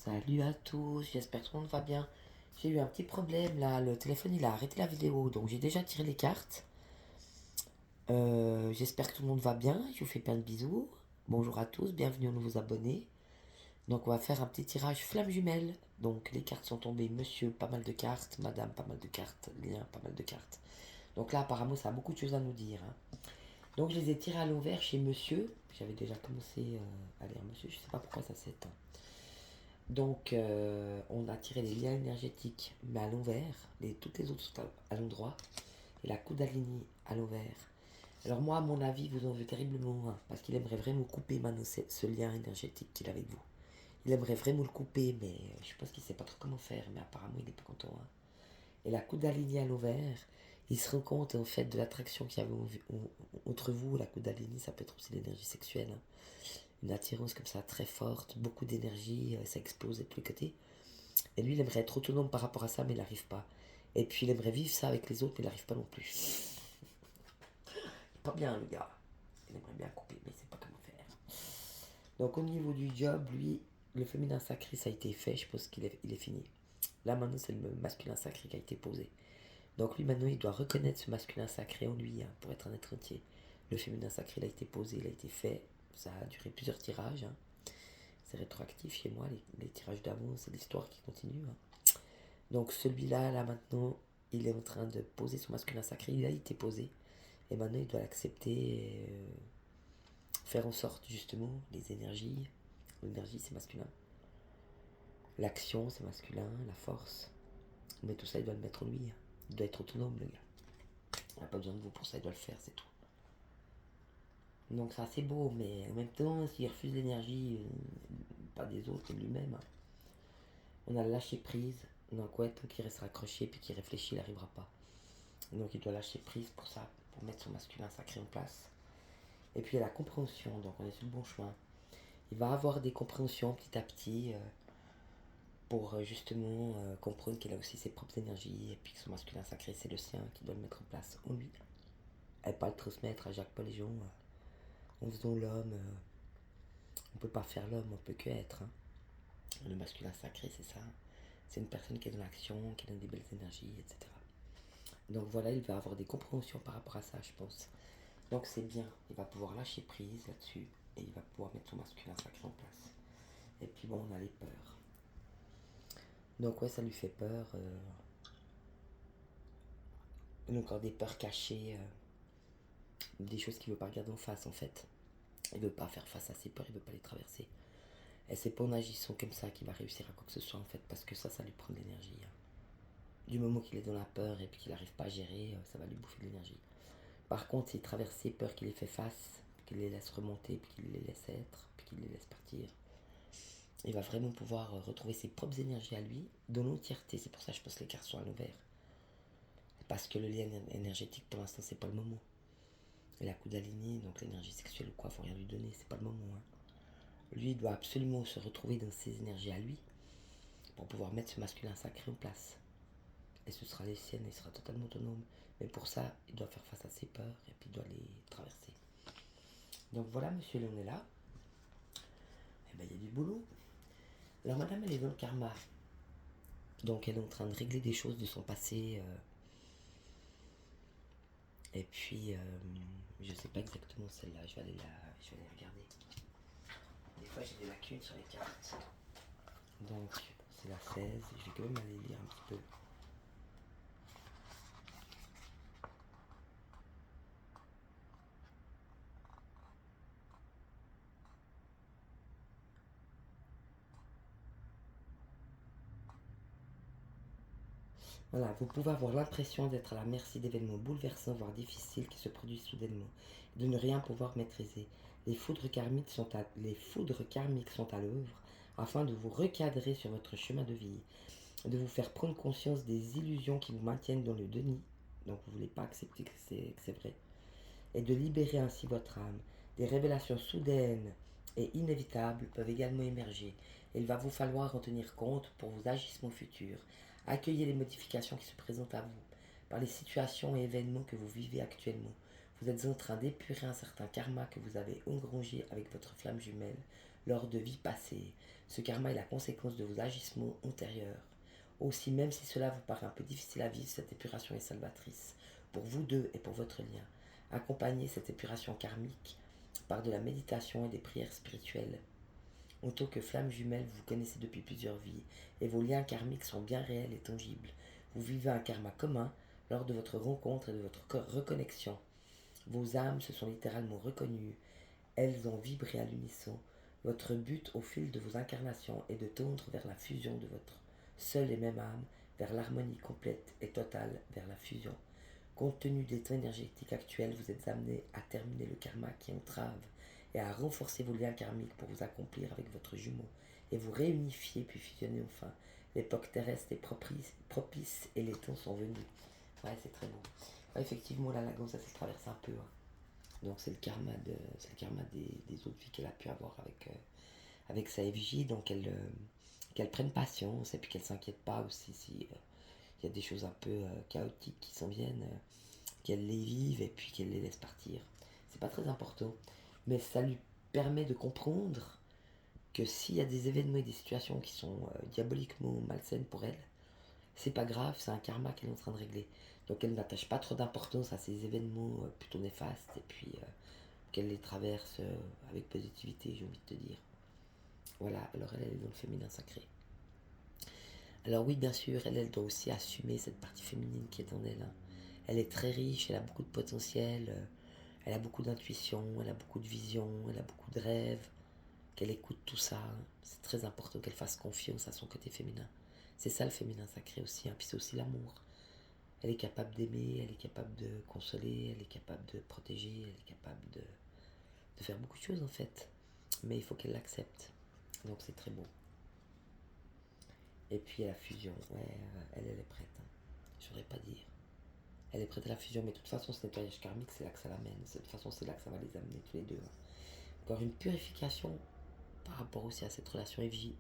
Salut à tous, j'espère que tout le monde va bien. J'ai eu un petit problème là, le téléphone il a arrêté la vidéo, donc j'ai déjà tiré les cartes. J'espère que tout le monde va bien, je vous fais plein de bisous. Bonjour à tous, bienvenue aux nouveaux abonnés. Donc on va faire un petit tirage flamme jumelle. Donc les cartes sont tombées, monsieur pas mal de cartes, madame pas mal de cartes, lien pas mal de cartes. Donc là apparemment ça a beaucoup de choses à nous dire, hein. Donc je les ai tirés à l'envers chez monsieur. J'avais déjà commencé à lire monsieur, je sais pas pourquoi ça s'éteint. Donc, on a tiré les liens énergétiques, mais à l'envers. Toutes les autres sont à l'endroit. Et la Kundalini à l'envers. Alors moi, à mon avis, vous en veux terriblement un, parce qu'il aimerait vraiment couper maintenant ce lien énergétique qu'il a avec vous. Il aimerait vraiment le couper, mais je pense qu'il ne sait pas trop comment faire, mais apparemment il est pas content, hein. Et la Kundalini à l'envers, il se rend compte en fait de l'attraction qu'il y avait entre vous. La Kundalini, ça peut être aussi l'énergie sexuelle, hein. Une attirance comme ça très forte, beaucoup d'énergie, ça explose de tous les côtés. Et lui, il aimerait être autonome par rapport à ça, mais il n'arrive pas. Et puis, il aimerait vivre ça avec les autres, mais il n'arrive pas non plus. Pas bien, le gars. Il aimerait bien couper, mais il sait pas comment faire. Donc, au niveau du job, lui, le féminin sacré, ça a été fait. Je pense qu'il est fini. Là, maintenant, c'est le masculin sacré qui a été posé. Donc, lui, maintenant, il doit reconnaître ce masculin sacré en lui, hein, pour être un être entier. Le féminin sacré, il a été posé, il a été fait. Ça a duré plusieurs tirages, hein. C'est rétroactif chez moi, les tirages d'amour, c'est l'histoire qui continue, hein. Donc celui-là, là maintenant, il est en train de poser son masculin sacré. Il a été posé. Et maintenant, il doit l'accepter et faire en sorte, justement, les énergies. L'énergie, c'est masculin. L'action, c'est masculin. La force. Mais tout ça, il doit le mettre en lui. Il doit être autonome, le gars. Il n'a pas besoin de vous pour ça, il doit le faire, c'est tout. Donc ça, c'est beau, mais en même temps, s'il refuse l'énergie, pas des autres, de lui-même, hein. On a lâché prise. Donc ouais, tant qu'il reste accroché puis qu'il réfléchit, il n'arrivera pas. Donc il doit lâcher prise pour ça, pour mettre son masculin sacré en place. Et puis il y a la compréhension, donc on est sur le bon chemin. Il va avoir des compréhensions petit à petit pour justement comprendre qu'il a aussi ses propres énergies et puis que son masculin sacré c'est le sien, qu'il doit le mettre en place en lui. Et pas le transmettre à Jacques Paul et Jean. En faisant l'homme, on peut pas faire l'homme, on peut que être, hein. Le masculin sacré c'est ça. C'est une personne qui est dans l'action, qui donne des belles énergies, etc. Donc voilà, il va avoir des compréhensions par rapport à ça, je pense. Donc c'est bien, il va pouvoir lâcher prise là-dessus et il va pouvoir mettre son masculin sacré en place. Et puis bon, on a les peurs. Donc ouais, ça lui fait peur. Il a encore des peurs cachées, des choses qu'il veut pas regarder en face en fait. Il veut pas faire face à ses peurs, il veut pas les traverser. Et c'est pas en agissant comme ça qu'il va réussir à quoi que ce soit en fait, parce que ça lui prend de l'énergie, hein. Du moment qu'il est dans la peur et puis qu'il n'arrive pas à gérer, ça va lui bouffer de l'énergie. Par contre, s'il traverse ses peurs, qu'il les fait face, qu'il les laisse remonter, puis qu'il les laisse être, puis qu'il les laisse partir, il va vraiment pouvoir retrouver ses propres énergies à lui, dans l'entièreté. C'est pour ça que je pense que les cartes sont à l'envers. Parce que le lien énergétique, pour l'instant, c'est pas le moment. Et la Kundalini, donc l'énergie sexuelle ou quoi, faut rien lui donner, c'est pas le moment, hein. Lui, il doit absolument se retrouver dans ses énergies à lui pour pouvoir mettre ce masculin sacré en place. Et ce sera les siennes, il sera totalement autonome. Mais pour ça, il doit faire face à ses peurs et puis il doit les traverser. Donc voilà, monsieur, on est là. Et ben, il y a du boulot. Alors, madame, elle est dans le karma. Donc, elle est en train de régler des choses de son passé. Et puis, je sais pas exactement celle-là. Je vais aller regarder. Des fois, j'ai des lacunes sur les cartes. Donc, c'est la 16. Je vais quand même aller lire un petit peu. Voilà, vous pouvez avoir l'impression d'être à la merci d'événements bouleversants, voire difficiles, qui se produisent soudainement, et de ne rien pouvoir maîtriser. Les foudres karmiques sont à l'œuvre afin de vous recadrer sur votre chemin de vie, de vous faire prendre conscience des illusions qui vous maintiennent dans le déni, donc vous ne voulez pas accepter que c'est vrai, et de libérer ainsi votre âme. Des révélations soudaines et inévitables peuvent également émerger. Il va vous falloir en tenir compte pour vos agissements futurs. Accueillez les modifications qui se présentent à vous par les situations et événements que vous vivez actuellement. Vous êtes en train d'épurer un certain karma que vous avez engrangé avec votre flamme jumelle lors de vies passées. Ce karma est la conséquence de vos agissements antérieurs. Aussi, même si cela vous paraît un peu difficile à vivre, cette épuration est salvatrice pour vous deux et pour votre lien. Accompagnez cette épuration karmique par de la méditation et des prières spirituelles. En tant que flamme jumelle, vous vous connaissez depuis plusieurs vies et vos liens karmiques sont bien réels et tangibles. Vous vivez un karma commun lors de votre rencontre et de votre reconnexion. Vos âmes se sont littéralement reconnues. Elles ont vibré à l'unisson. Votre but au fil de vos incarnations est de tendre vers la fusion de votre seule et même âme, vers l'harmonie complète et totale, vers la fusion. Compte tenu des temps énergétiques actuels, vous êtes amené à terminer le karma qui entrave et à renforcer vos liens karmiques pour vous accomplir avec votre jumeau et vous réunifier puis fusionner enfin. L'époque terrestre est propice et les temps sont venus. Ouais, c'est très beau. Ouais, effectivement, la lagune, ça s'est traversé un peu. Donc c'est le karma, des autres vies qu'elle a pu avoir avec sa effigie. Donc qu'elle prenne patience et puis qu'elle s'inquiète pas aussi si il y a des choses un peu chaotiques qui s'en viennent, qu'elle les vive et puis qu'elle les laisse partir. C'est pas très important, mais ça lui permet de comprendre que s'il y a des événements et des situations qui sont diaboliquement malsaines pour elle, c'est pas grave, c'est un karma qu'elle est en train de régler. Donc elle n'attache pas trop d'importance à ces événements plutôt néfastes et puis qu'elle les traverse avec positivité, j'ai envie de te dire. Voilà, alors elle est dans le féminin sacré. Alors oui, bien sûr, elle doit aussi assumer cette partie féminine qui est en elle. Hein. Elle est très riche, elle a beaucoup de potentiel, elle a beaucoup d'intuition, elle a beaucoup de vision, elle a beaucoup de rêves, qu'elle écoute tout ça. Hein. C'est très important qu'elle fasse confiance à son côté féminin. C'est ça le féminin sacré aussi, hein. Puis c'est aussi l'amour. Elle est capable d'aimer, elle est capable de consoler, elle est capable de protéger, elle est capable de faire beaucoup de choses en fait. Mais il faut qu'elle l'accepte. Donc c'est très beau. Et puis la fusion, ouais, elle est prête. Hein. Je voudrais pas dire. Elle est prête à la fusion, mais de toute façon, ce nettoyage karmique, c'est là que ça l'amène. De toute façon, c'est là que ça va les amener tous les deux. Hein. Encore une purification par rapport aussi à cette relation FJ.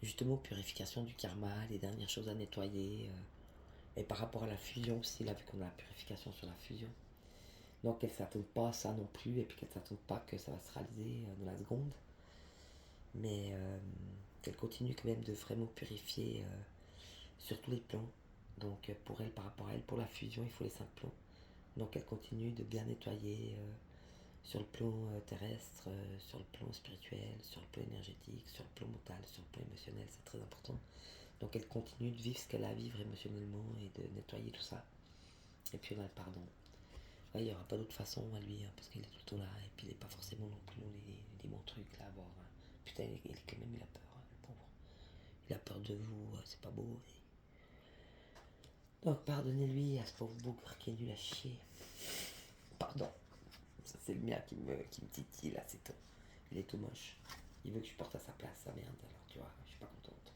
Justement, purification du karma, les dernières choses à nettoyer. Et par rapport à la fusion aussi, là, vu qu'on a la purification sur la fusion. Donc, qu'elle ne s'attende pas à ça non plus, et puis qu'elle ne s'attende pas que ça va se réaliser dans la seconde. Mais qu'elle continue quand même de vraiment purifier sur tous les plans. Donc pour elle, par rapport à elle, pour la fusion, il faut les 5 plans. Donc elle continue de bien nettoyer sur le plan terrestre, sur le plan spirituel, sur le plan énergétique, sur le plan mental, sur le plan émotionnel, c'est très important. Donc elle continue de vivre ce qu'elle a à vivre émotionnellement et de nettoyer tout ça. Et puis on a le pardon. Ouais, il n'y aura pas d'autre façon à lui, hein, parce qu'il est tout le temps là, et puis il n'est pas forcément non plus dans les bons trucs là à voir. Hein. Putain, il est quand même, il a peur, hein, le pauvre. Il a peur de vous, c'est pas beau. Donc pardonnez-lui à ce pauvre bougre qui est nul à chier. Pardon. Ça c'est le mien qui me titille là, c'est tout. Il est tout moche. Il veut que je porte à sa place, sa merde, alors tu vois, je suis pas contente.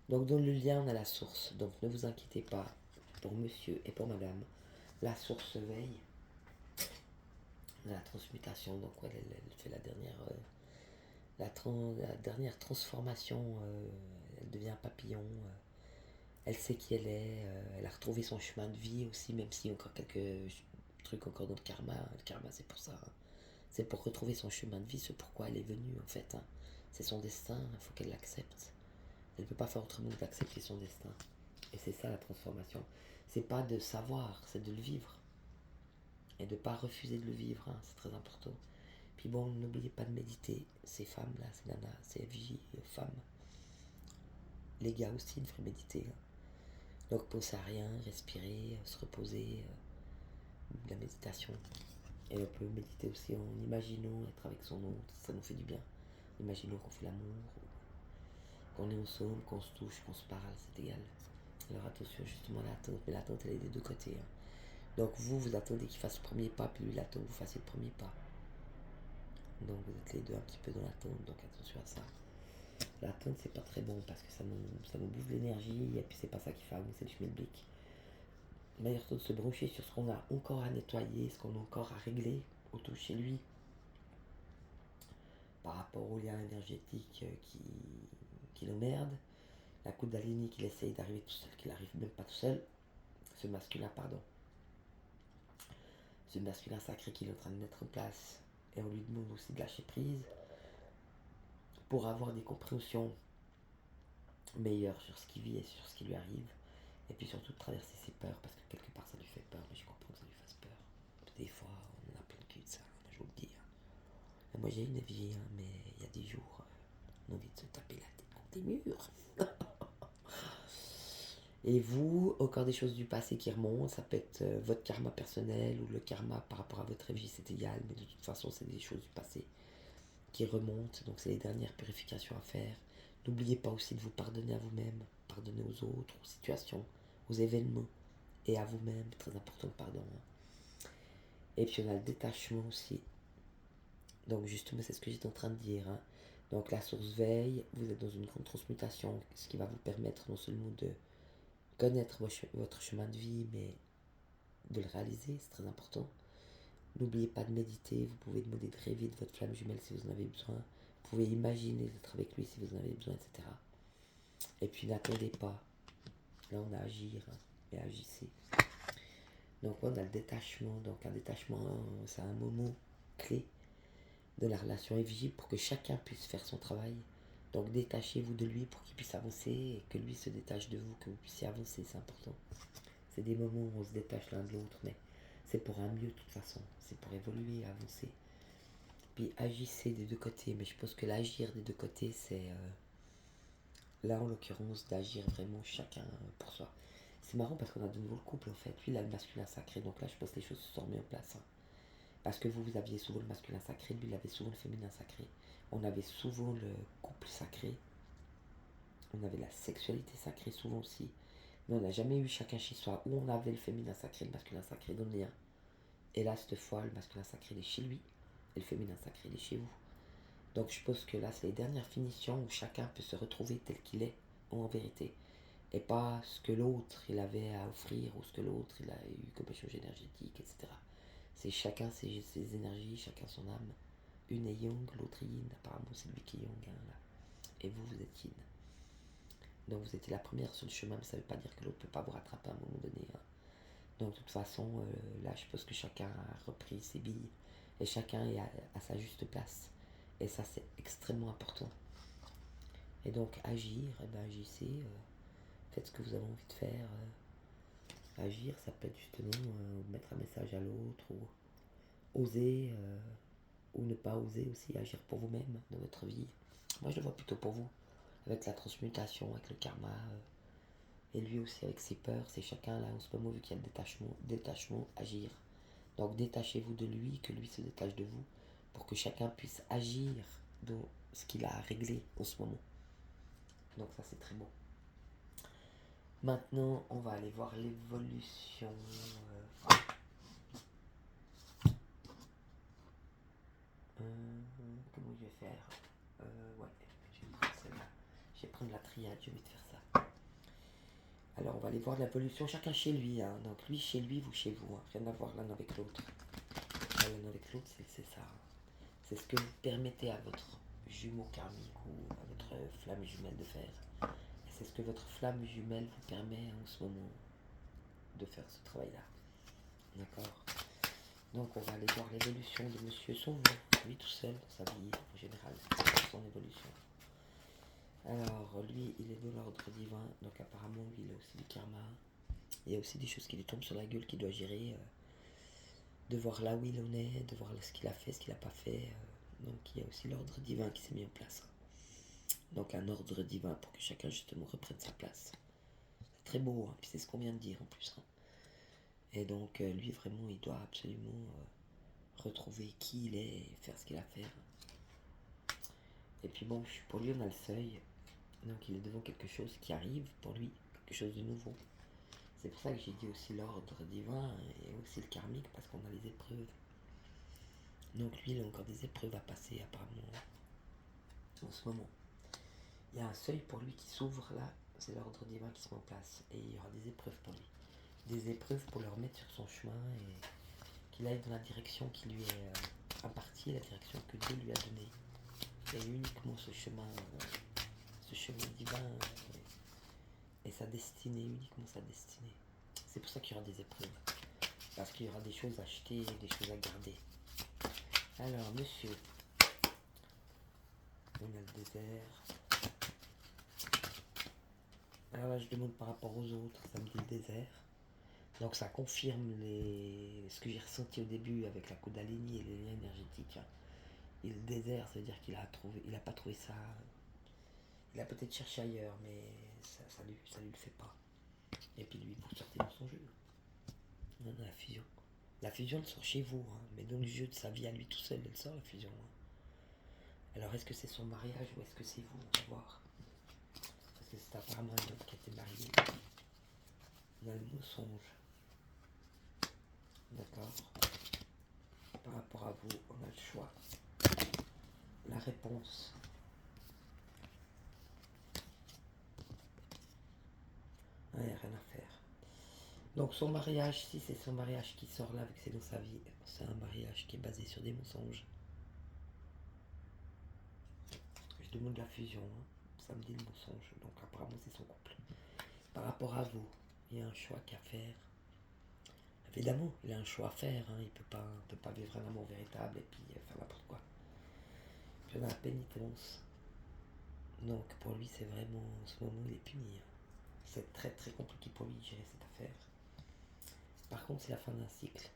Donc dans le lien on a la source, donc ne vous inquiétez pas pour monsieur et pour madame. La source veille. La transmutation, donc ouais, elle fait la dernière transformation, elle devient un papillon. Elle sait qui elle est, elle a retrouvé son chemin de vie aussi, même s'il y a encore quelques trucs encore dans le karma. Le karma, c'est pour ça. Hein. C'est pour retrouver son chemin de vie, ce pourquoi elle est venue, en fait. Hein. C'est son destin, il faut qu'elle l'accepte. Elle ne peut pas faire autrement que d'accepter son destin. Et c'est ça la transformation. C'est pas de savoir, c'est de le vivre. Et de ne pas refuser de le vivre, hein, c'est très important. Puis bon, n'oubliez pas de méditer. Ces femmes-là, ces nanas, ces FJ, femmes. Les gars aussi devraient méditer. Hein. Donc penser à rien, respirer, se reposer, de la méditation. Et on peut méditer aussi en imaginant être avec son autre, ça nous fait du bien. Imaginons qu'on fait l'amour, qu'on est ensemble, qu'on se touche, qu'on se parle, c'est égal. Alors attention justement à l'attente, mais l'attente elle est des deux côtés. Hein. Donc vous attendez qu'il fasse le premier pas, puis lui il attend que vous fassiez le premier pas. Donc vous êtes les deux un petit peu dans l'attente, donc attention à ça. L'attente c'est pas très bon parce que ça nous bouffe l'énergie et puis c'est pas ça qui fait avancer le schmilblick. Meilleur temps de se brancher sur ce qu'on a encore à nettoyer, ce qu'on a encore à régler autour chez lui par rapport au lien énergétique qui l'emmerde, la Kundalini qu'il essaye d'arriver tout seul, qu'il n'arrive même pas tout seul, ce masculin sacré qu'il est en train de mettre en place et on lui demande aussi de lâcher prise pour avoir des compréhensions meilleures sur ce qu'il vit et sur ce qui lui arrive. Et puis surtout de traverser ses peurs, parce que quelque part ça lui fait peur, mais je comprends que ça lui fasse peur. Des fois, on en a plein le cul de ça, je vous le dis. Et moi j'ai une vie, mais il y a des jours, on a envie de se taper la tête contre des murs. Et vous, encore des choses du passé qui remontent, ça peut être votre karma personnel ou le karma par rapport à votre vie, c'est égal, mais de toute façon, c'est des choses du passé qui remontent, donc c'est les dernières purifications à faire. N'oubliez pas aussi de vous pardonner à vous-même, pardonner aux autres, aux situations, aux événements et à vous-même, très important le pardon. Et puis on a le détachement aussi. Donc justement, c'est ce que j'étais en train de dire. Donc la source veille, vous êtes dans une grande transmutation, ce qui va vous permettre non seulement de connaître votre chemin de vie, mais de le réaliser, c'est très important. N'oubliez pas de méditer, vous pouvez demander de rêver de votre flamme jumelle si vous en avez besoin. Vous pouvez imaginer d'être avec lui si vous en avez besoin, etc. Et puis n'attendez pas. Là on a à agir, et agissez. Donc on a le détachement. Donc un détachement, c'est un moment clé de la relation évisible pour que chacun puisse faire son travail. Donc détachez-vous de lui pour qu'il puisse avancer et que lui se détache de vous, que vous puissiez avancer, c'est important. C'est des moments où on se détache l'un de l'autre, mais c'est pour un mieux de toute façon. C'est pour évoluer, avancer. Puis agissez des deux côtés, mais je pense que l'agir des deux côtés, c'est là en l'occurrence d'agir vraiment chacun pour soi. C'est marrant parce qu'on a de nouveau le couple en fait. Lui il a le masculin sacré, donc là je pense que les choses se sont remises en place. Parce que vous aviez souvent le masculin sacré, lui il avait souvent le féminin sacré. On avait souvent le couple sacré. On avait la sexualité sacrée souvent aussi. Mais on n'a jamais eu chacun chez soi où on avait le féminin sacré, le masculin sacré dans le lien. Et là, cette fois, le masculin sacré, il est chez lui. Et le féminin sacré, il est chez vous. Donc je pense que là, c'est les dernières finitions où chacun peut se retrouver tel qu'il est, en vérité. Et pas ce que l'autre, il avait à offrir, ou ce que l'autre, il a eu comme échange énergétique, etc. C'est chacun ses énergies, chacun son âme. Une est yang, l'autre est yin. Apparemment, c'est lui qui est yang, là. Et vous, vous êtes yin. Donc vous étiez la première sur le chemin, mais ça ne veut pas dire que l'autre ne peut pas vous rattraper à un moment donné. Donc de toute façon, là, je pense que chacun a repris ses billes. Et chacun est à sa juste place. Et ça, c'est extrêmement important. Et donc, agir, eh ben, agissez. Faites ce que vous avez envie de faire. Agir, ça peut être justement mettre un message à l'autre, ou oser, ou ne pas oser aussi, agir pour vous-même dans votre vie. Moi, je le vois plutôt pour vous, avec la transmutation, avec le karma, et lui aussi avec ses peurs. C'est chacun là, en ce moment, vu qu'il y a le détachement, agir. Donc, détachez-vous de lui, que lui se détache de vous, pour que chacun puisse agir dans ce qu'il a à régler en ce moment. Donc, ça, c'est très beau. Maintenant, on va aller voir l'évolution. Comment je vais faire ouais, je vais prendre celle-là. Je vais prendre la triade, je vais vite faire ça. Alors, on va aller voir l'évolution, chacun chez lui. Donc, lui chez lui, vous chez vous. Rien à voir l'un avec l'autre. L'un avec l'autre, c'est ça. C'est ce que vous permettez à votre jumeau karmique ou à votre flamme jumelle de faire. Et c'est ce que votre flamme jumelle vous permet en ce moment de faire ce travail-là. D'accord. Donc on va aller voir l'évolution de Monsieur Sauveur, lui tout seul, sa vie en général, son évolution. Alors lui, il est de l'ordre divin, donc apparemment lui, il a aussi du karma. Il y a aussi des choses qui lui tombent sur la gueule qu'il doit gérer, de voir là où il en est, de voir ce qu'il a fait, ce qu'il n'a pas fait. Donc il y a aussi l'ordre divin qui s'est mis en place. Donc un ordre divin pour que chacun justement reprenne sa place. C'est très beau, puis c'est ce qu'on vient de dire en plus. Et donc lui vraiment, il doit absolument retrouver qui il est et faire ce qu'il a à faire. Et puis bon, pour lui, on a le seuil. Donc il est devant quelque chose qui arrive pour lui, quelque chose de nouveau. C'est pour ça que j'ai dit aussi l'ordre divin et aussi le karmique, parce qu'on a les épreuves. Donc lui, il a encore des épreuves à passer apparemment en ce moment. Il y a un seuil pour lui qui s'ouvre là, c'est l'ordre divin qui se met en place. Et il y aura des épreuves pour lui. Des épreuves pour le remettre sur son chemin et qu'il aille dans la direction qui lui est impartie, la direction que Dieu lui a donnée. Et uniquement ce chemin divin et sa destinée, uniquement sa destinée. C'est pour ça qu'il y aura des épreuves. Parce qu'il y aura des choses à acheter, des choses à garder. Alors, monsieur, On a le désert. Alors là, je demande par rapport aux autres, ça me dit le désert. Donc ça confirme ce que j'ai ressenti au début avec la Kundalini et les liens énergétiques. Et le désert, ça veut dire il a pas trouvé ça. Il a peut-être cherché ailleurs, mais ça lui le fait pas. Et puis lui, vous sortez dans son jeu. Non, non, la fusion. La fusion, elle sort chez vous, hein, mais dans le jeu de sa vie à lui tout seul, elle sort la fusion. Hein. Alors est-ce que c'est son mariage ou est-ce que c'est vous? On va voir. Parce que c'est apparemment un homme qui a été marié. On a le mensonge. D'accord. Par rapport à vous, on a le choix. La réponse. Il n'y a rien à faire. Donc son mariage, si c'est son mariage qui sort là avec c'est dans sa vie, c'est un mariage qui est basé sur des mensonges. Je demande la fusion, hein. Ça me dit le mensonge, donc apparemment c'est son couple. Par rapport à vous, il y a un choix qu'à faire. Évidemment, il a un choix à faire, hein. Il peut pas vivre un amour véritable et puis faire n'importe quoi. Puis on a la pénitence. Donc pour lui c'est vraiment, en ce moment il est puni. Hein. C'est très très compliqué pour lui de gérer cette affaire. Par contre c'est la fin d'un cycle.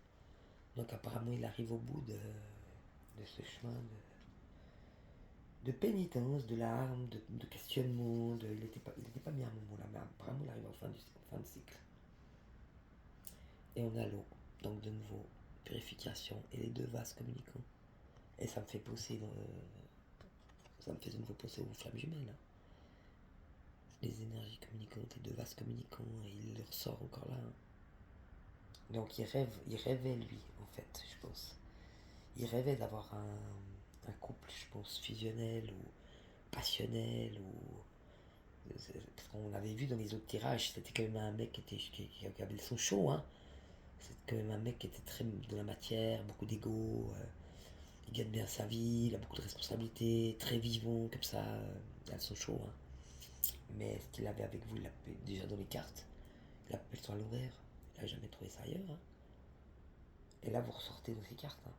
Donc apparemment il arrive au bout de ce chemin de pénitence, de larmes, de questionnement. Il n'était pas bien à un moment là, mais apparemment il arrive en fin de cycle. Et on a l'eau, donc de nouveau purification et les deux vases communicants. Et ça me fait penser ça me fait de nouveau penser aux flammes jumelles. Hein. Les énergies communicantes, les deux vases communicants, et il le ressort encore là. Hein. Donc il rêvait lui, en fait, je pense. Il rêvait d'avoir un couple, je pense, fusionnel ou passionnel ou. Parce qu'on l'avait vu dans les autres tirages, c'était quand même un mec qui avait le son chaud, hein. C'est quand même un mec qui était très de la matière, beaucoup d'ego, il gagne bien sa vie, il a beaucoup de responsabilités, très vivant, comme ça, il a le son chaud, hein. Mais ce qu'il avait avec vous, il l'a déjà dans les cartes, il appelle ça à l'horaire, il n'a jamais trouvé ça ailleurs, hein. Et là, vous ressortez dans ces cartes, hein.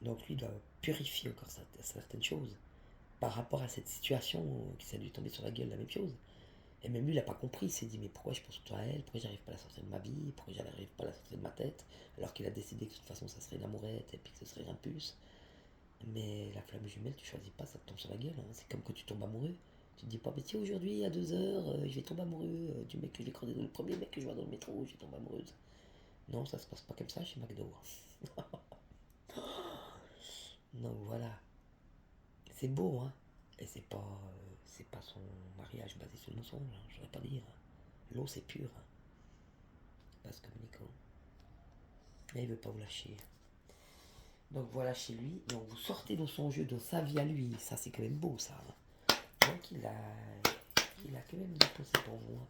Donc lui, il doit purifier encore certaines choses par rapport à cette situation qui s'est lui tomber sur la gueule la même chose. Et même lui, il n'a pas compris. Il s'est dit, mais pourquoi je pense tout à elle? Pourquoi j'arrive pas à la sortir de ma vie? Pourquoi j'arrive pas à la sortir de ma tête? Alors qu'il a décidé que de toute façon, ça serait une amourette et puis que ce serait un puce. Mais la flamme jumelle, tu choisis pas, ça te tombe sur la gueule. Hein. C'est comme quand tu tombes amoureux. Tu te dis pas, mais tiens, aujourd'hui, à 2h, je vais tomber amoureux du mec que j'ai croisé, le premier mec que je vois dans le métro, je vais tomber amoureuse. Non, ça se passe pas comme ça chez McDo. Donc voilà. C'est beau, hein. Et c'est pas son mariage basé sur le mensonge, hein, je voudrais pas dire. L'eau, c'est pur. Hein. Parce que communicant. Mais il veut pas vous lâcher. Donc voilà chez lui. Donc vous sortez dans son jeu, dans sa vie à lui. Ça, c'est quand même beau, ça. Hein. Donc il a quand même dépensé pour vous. Hein.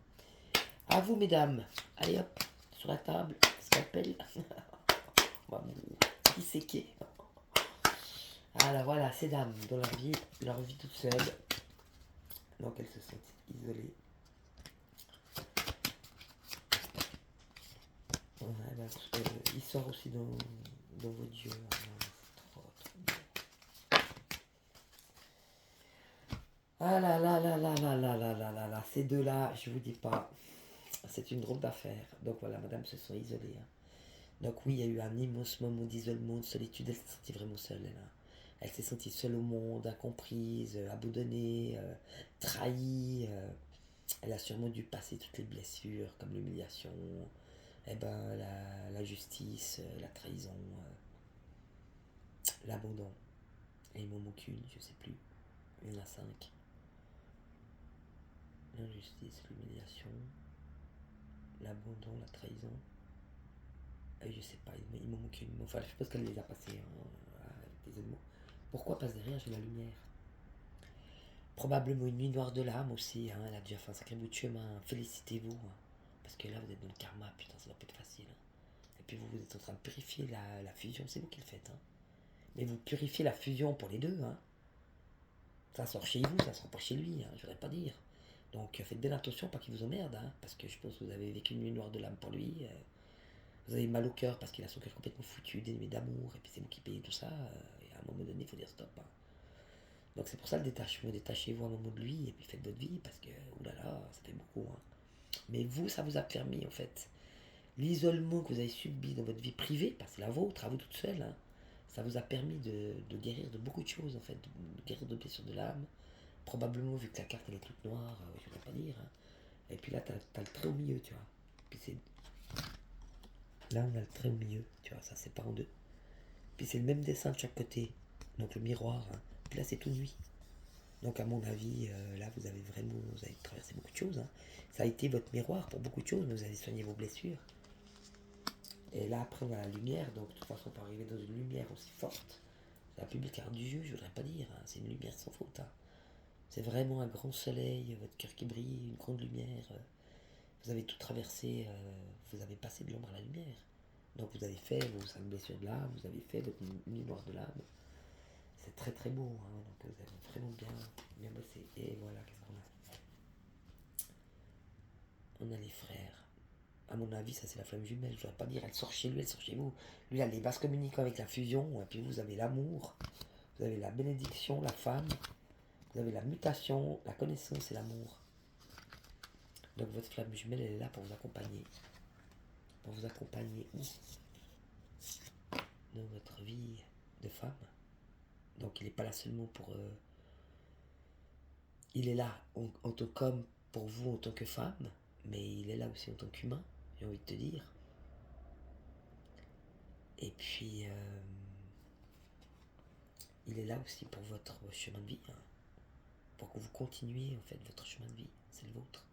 À vous, mesdames. Allez hop, sur la table. Scalpel. On va vous disséquer. Alors voilà, ces dames, dans leur vie toute seule. Donc elles se sentent isolées. Ouais, bah, il sort aussi dans vos dieux. Ah là là là là là là là là là là, ces deux-là, je vous dis pas, c'est une drôle d'affaire. Donc voilà, madame se sont isolées. Hein. Donc oui, il y a eu un immense moment d'isolement, de solitude, elle s'est sentie vraiment seule. Elle s'est sentie seule au monde, incomprise, abandonnée, trahie. Elle a sûrement dû passer toutes les blessures, comme l'humiliation, eh ben, la justice, la trahison, l'abandon. Et il m'en manque une, je sais plus. Il y en a 5. L'injustice, l'humiliation, l'abandon, la trahison. Et je sais pas, il m'en manque une. Enfin, je pense qu'elle les a passées, hein, avec des mots. Pourquoi passe derrière, j'ai la lumière? Probablement une nuit noire de l'âme aussi, hein, elle a déjà fait un sacré bout de chemin. Félicitez-vous, hein, parce que là, vous êtes dans le karma, putain, ça doit pas être facile. Hein. Et puis vous êtes en train de purifier la fusion, c'est vous qui le faites. Hein. Mais vous purifiez la fusion pour les deux. Hein. Ça sort chez vous, ça sort pas chez lui, hein, je voudrais pas dire. Donc faites bien attention, pas qu'il vous emmerde, hein, parce que je pense que vous avez vécu une nuit noire de l'âme pour lui. Vous avez mal au cœur parce qu'il a son cœur complètement foutu, dénué d'amour, et puis c'est vous qui payez tout ça. Et à un moment donné, il faut dire stop. Hein. Donc c'est pour ça le détachement. Détachez-vous un moment de lui et puis faites votre vie parce que, oulala, ça fait beaucoup. Hein. Mais vous, ça vous a permis en fait. L'isolement que vous avez subi dans votre vie privée, parce que c'est la vôtre, à vous toute seule, hein, ça vous a permis de guérir de beaucoup de choses en fait, de guérir de blessures de l'âme. Probablement, vu que la carte elle est toute noire, je ne vais pas dire. Hein. Et puis là, t'as le trait au milieu, tu vois. Puis c'est. Là, on a le trait au milieu, tu vois, ça sépare en deux. Puis c'est le même dessin de chaque côté, donc le miroir. Hein. Puis là, c'est tout nuit. Donc à mon avis, là, vous avez traversé beaucoup de choses. Hein. Ça a été votre miroir pour beaucoup de choses, mais vous avez soigné vos blessures. Et là, après, on a la lumière, donc de toute façon, on peut arriver dans une lumière aussi forte. C'est la plus belle carte du jeu, je voudrais pas dire. Hein. C'est une lumière sans faute. Hein. C'est vraiment un grand soleil, votre cœur qui brille, une grande lumière. Vous avez tout traversé, vous avez passé de l'ombre à la lumière. Donc vous avez fait vos 5 blessures de l'âme, vous avez fait votre nuit noire de l'âme. C'est très très beau, hein. Donc vous avez vraiment bien bossé. Et voilà, qu'est-ce qu'on a? On a les frères. À mon avis, ça c'est la flamme jumelle, je ne voudrais pas dire, elle sort chez lui, elle sort chez vous. Lui, il a les vases communicants avec la fusion, et puis vous avez l'amour, vous avez la bénédiction, la femme, vous avez la mutation, la connaissance et l'amour. Donc votre flamme jumelle, elle est là pour vous accompagner. Pour vous accompagner où? Dans votre vie de femme. Donc il n'est pas là seulement pour... il est là en tant qu'homme pour vous en tant que femme, mais il est là aussi en tant qu'humain, j'ai envie de te dire. Et puis, il est là aussi pour votre chemin de vie, hein, pour que vous continuiez en fait votre chemin de vie, c'est le vôtre.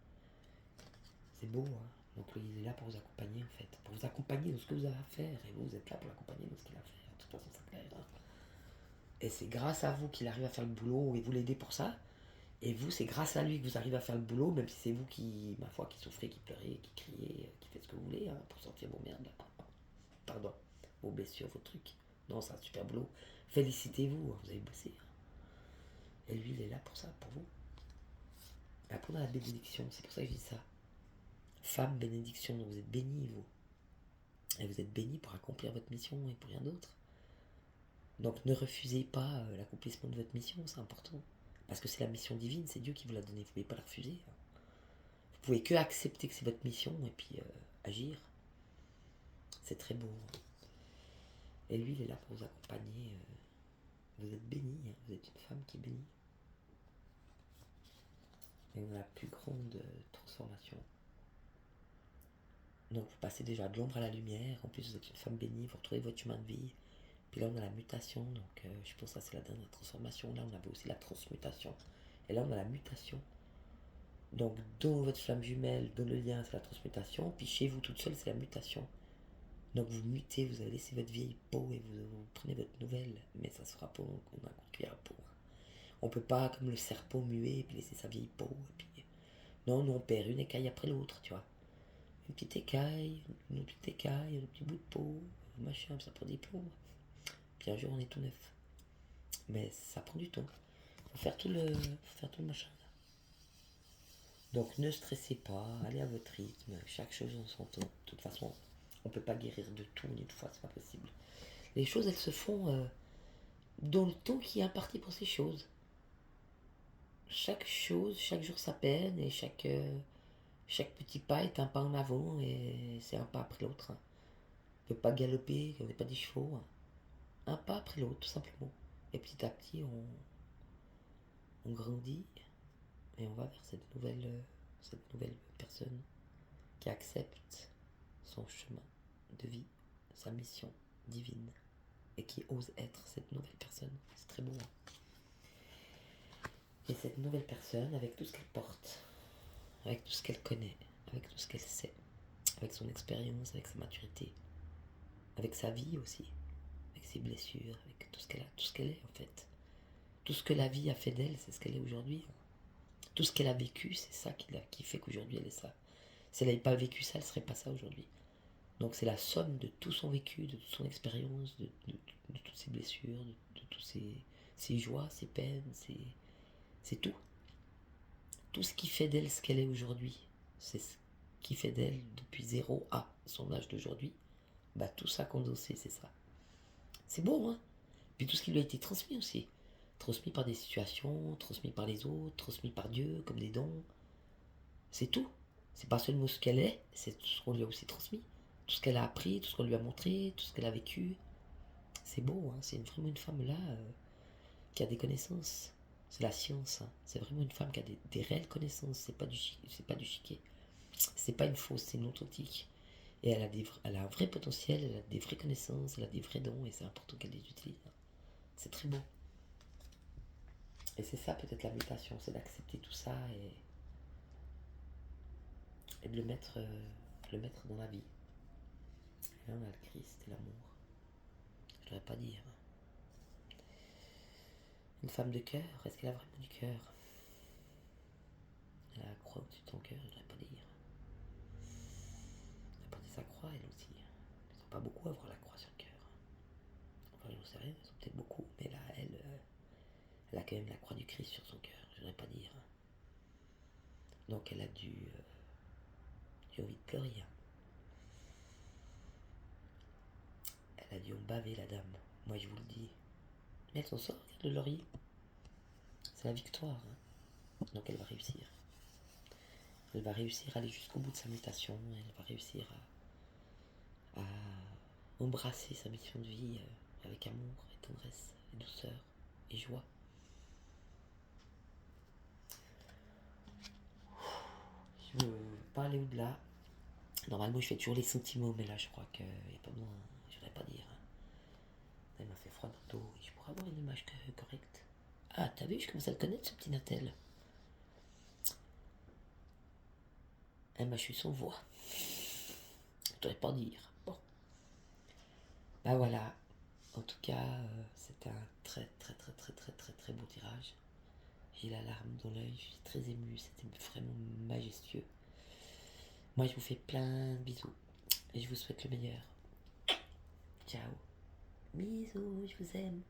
C'est beau, hein. Donc il est là pour vous accompagner en fait, pour vous accompagner dans ce que vous avez à faire, et vous êtes là pour l'accompagner dans ce qu'il a à faire, de toute façon c'est clair. Hein. Et c'est grâce à vous qu'il arrive à faire le boulot, et vous l'aidez pour ça. Et vous, c'est grâce à lui que vous arrivez à faire le boulot, même si c'est vous qui, ma foi, qui souffrez, qui pleurez, qui criez, qui faites ce que vous voulez, hein, pour sortir vos merdes. Pardon, vos blessures, vos trucs. Non, c'est un super boulot. Félicitez-vous, hein, vous avez bossé. Hein. Et lui, il est là pour ça, pour vous. Et après, on a la bénédiction, c'est pour ça que je dis ça. Femme, bénédiction, donc vous êtes bénis, vous. Et vous êtes bénis pour accomplir votre mission et pour rien d'autre. Donc ne refusez pas l'accomplissement de votre mission, c'est important. Parce que c'est la mission divine, c'est Dieu qui vous l'a donnée, vous ne pouvez pas la refuser. Hein. Vous pouvez que accepter que c'est votre mission et puis agir. C'est très beau. Hein. Et lui, il est là pour vous accompagner. Vous êtes bénis, hein. Vous êtes une femme qui est bénie. Et on a la plus grande transformation. Donc vous passez déjà de l'ombre à la lumière. En plus, vous êtes une femme bénie, vous retrouvez votre chemin de vie. Puis là, on a la mutation. Donc je pense que ça, c'est la dernière transformation. Là, on avait aussi la transmutation. Et là, on a la mutation. Donc dans votre flamme jumelle, dans le lien, c'est la transmutation. Puis chez vous toute seule, c'est la mutation. Donc vous mutez, vous avez laissé votre vieille peau et vous prenez votre nouvelle. Mais ça se fera pas, on a un coup de cuillère à peau. On peut pas, comme le serpent, muer et puis laisser sa vieille peau. Et puis... Non, nous on perd une écaille après l'autre, tu vois. Une petite écaille, une petite écaille, un petit bout de peau, machin, ça prend des plombs. Puis un jour on est tout neuf. Mais ça prend du temps. Faut faire tout le machin. Donc ne stressez pas, allez à votre rythme, chaque chose en son temps. De toute façon, on ne peut pas guérir de tout une fois, c'est pas possible. Les choses, elles se font dans le temps qui est imparti pour ces choses. Chaque chose, chaque jour sa peine, et chaque petit pas est un pas en avant, et c'est un pas après l'autre. Hein. On ne peut pas galoper, on n'est pas des chevaux. Hein. Un pas après l'autre, tout simplement. Et petit à petit, on grandit, et on va vers cette nouvelle personne qui accepte son chemin de vie, sa mission divine, et qui ose être cette nouvelle personne. C'est très beau. Hein. Et cette nouvelle personne, avec tout ce qu'elle porte, avec tout ce qu'elle connaît, avec tout ce qu'elle sait, avec son expérience, avec sa maturité, avec sa vie aussi, avec ses blessures, avec tout ce qu'elle a, tout ce qu'elle est en fait. Tout ce que la vie a fait d'elle, c'est ce qu'elle est aujourd'hui. Tout ce qu'elle a vécu, c'est ça qui fait qu'aujourd'hui elle est ça. Si elle n'avait pas vécu ça, elle ne serait pas ça aujourd'hui. Donc c'est la somme de tout son vécu, de toute son expérience, de toutes ses blessures, de toutes ses joies, ses peines, c'est tout. Tout ce qui fait d'elle ce qu'elle est aujourd'hui, c'est ce qui fait d'elle depuis 0 à son âge d'aujourd'hui. Tout ça condensé, c'est ça. C'est beau, hein. Puis tout ce qui lui a été transmis aussi. Transmis par des situations, transmis par les autres, transmis par Dieu, comme des dons. C'est tout. C'est pas seulement ce qu'elle est, c'est tout ce qu'on lui a aussi transmis. Tout ce qu'elle a appris, tout ce qu'on lui a montré, tout ce qu'elle a vécu. C'est beau, hein. C'est vraiment une femme là qui a des connaissances. C'est la science, hein. C'est vraiment une femme qui a des réelles connaissances. C'est pas du chiquet. C'est pas une fausse, c'est une authentique. Et elle a un vrai potentiel, elle a des vraies connaissances, elle a des vrais dons et c'est important qu'elle les utilise. C'est très beau. Et c'est ça peut-être la méditation, c'est d'accepter tout ça et de le mettre dans la vie. Et là on a le Christ et l'amour. Je ne devrais pas dire. Une femme de cœur, est-ce qu'elle a vraiment du cœur? Elle a la croix au-dessus de son cœur, je ne devrais pas dire. Elle a porté sa croix elle aussi. Ils ne sont pas beaucoup à avoir la croix sur le cœur. Enfin j'en sais rien, ils sont peut-être beaucoup, mais là elle a quand même la croix du Christ sur son cœur, je ne devrais pas dire. Donc elle a j'ai envie de pleurer. Hein. Elle a dû en baver la dame, moi je vous le dis. Mais elle s'en sort, regarde le laurier. C'est la victoire. Hein. Donc elle va réussir. Elle va réussir à aller jusqu'au bout de sa mutation. Elle va réussir à embrasser sa mission de vie avec amour et tendresse et douceur et joie. Je veux pas aller au-delà. Normalement je fais toujours les sentiments, mais là je crois qu'il n'y a pas besoin. Je voudrais pas dire. Elle m'a fait froid dans le dos et je pourrais avoir une image correcte. Ah, t'as vu, je commence à le connaître ce petit Natel. Eh ben, je suis sans voix. Je devrais pas dire. Bon. Bah voilà. En tout cas, c'était un très très très très très très très beau tirage. J'ai la larme dans l'œil, je suis très émue, c'était vraiment majestueux. Moi je vous fais plein de bisous et je vous souhaite le meilleur. Ciao. Bisous, je vous aime.